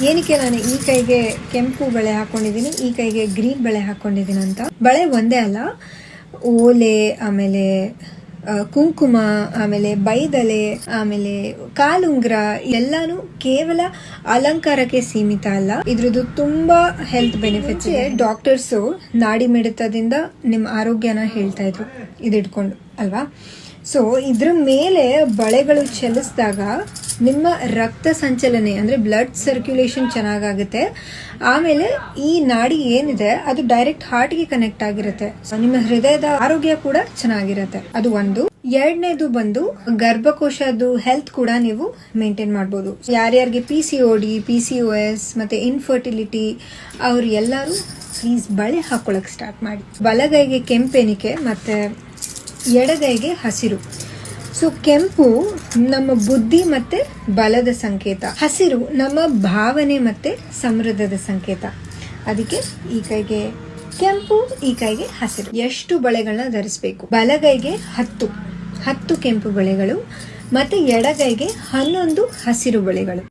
ಏನಕ್ಕೆ ನಾನು ಈ ಕೈಗೆ ಕೆಂಪು ಬಳೆ ಹಾಕೊಂಡಿದ್ದೀನಿ, ಈ ಕೈಗೆ ಗ್ರೀನ್ ಬಳೆ ಹಾಕೊಂಡಿದ್ದೀನಿ ಅಂತ, ಬಳೆ ಒಂದೇ ಅಲ್ಲ, ಓಲೆ, ಆಮೇಲೆ ಕುಂಕುಮ, ಆಮೇಲೆ ಬೈದಲೆ, ಆಮೇಲೆ ಕಾಲುಂಗ್ರ ಎಲ್ಲಾನು ಕೇವಲ ಅಲಂಕಾರಕ್ಕೆ ಸೀಮಿತ ಅಲ್ಲ. ಇದ್ರದ್ದು ತುಂಬಾ ಹೆಲ್ತ್ ಬೆನಿಫಿಟ್ಸ್ ಇದೆ. ಡಾಕ್ಟರ್ಸ್ ನಾಡಿ ಮಿಡಿತದಿಂದ ನಿಮ್ಮ ಆರೋಗ್ಯನ ಹೇಳ್ತಾ ಇದ್ರು ಇದಿಟ್ಕೊಂಡು ಅಲ್ವಾ. ಸೊ ಇದ್ರ ಮೇಲೆ ಬಳೆಗಳು ಚಲಿಸಿದಾಗ ನಿಮ್ಮ ರಕ್ತ ಸಂಚಲನೆ ಅಂದ್ರೆ ಬ್ಲಡ್ ಸರ್ಕ್ಯುಲೇಷನ್ ಚೆನ್ನಾಗಾಗುತ್ತೆ. ಆಮೇಲೆ ಈ ನಾಡಿ ಏನಿದೆ ಅದು ಡೈರೆಕ್ಟ್ ಹಾರ್ಟ್ಗೆ ಕನೆಕ್ಟ್ ಆಗಿರುತ್ತೆ. ನಿಮ್ಮ ಹೃದಯದ ಆರೋಗ್ಯ ಕೂಡ ಚೆನ್ನಾಗಿರುತ್ತೆ. ಅದು ಒಂದು. ಎರಡನೇದು ಬಂದು ಗರ್ಭಕೋಶದ್ದು ಹೆಲ್ತ್ ಕೂಡ ನೀವು ಮೇಂಟೈನ್ ಮಾಡ್ಬೋದು. ಯಾರ್ಯಾರಿಗೆ PCOD, PCOS ಮತ್ತೆ ಇನ್ಫರ್ಟಿಲಿಟಿ ಅವ್ರು ಎಲ್ಲರೂ ಪ್ಲೀಸ್ ಬಳೆ ಹಾಕೊಳಕ್ ಸ್ಟಾರ್ಟ್ ಮಾಡಿ. ಬಲಗೈಗೆ ಕೆಂಪೆನಿಕೆ ಮತ್ತೆ ಎಡಗೈಗೆ ಹಸಿರು. ಸೊ ಕೆಂಪು ನಮ್ಮ ಬುದ್ಧಿ ಮತ್ತೆ ಬಲದ ಸಂಕೇತ, ಹಸಿರು ನಮ್ಮ ಭಾವನೆ ಮತ್ತೆ ಸಮೃದ್ಧದ ಸಂಕೇತ. ಅದಕ್ಕೆ ಈ ಕೈಗೆ ಕೆಂಪು, ಈ ಕೈಗೆ ಹಸಿರು. ಎಷ್ಟು ಬಳೆಗಳನ್ನ ಧರಿಸಬೇಕು? ಬಲಗೈಗೆ 10 ಕೆಂಪು ಬಳೆಗಳು ಮತ್ತೆ ಎಡಗೈಗೆ 11 ಹಸಿರು ಬಳೆಗಳು.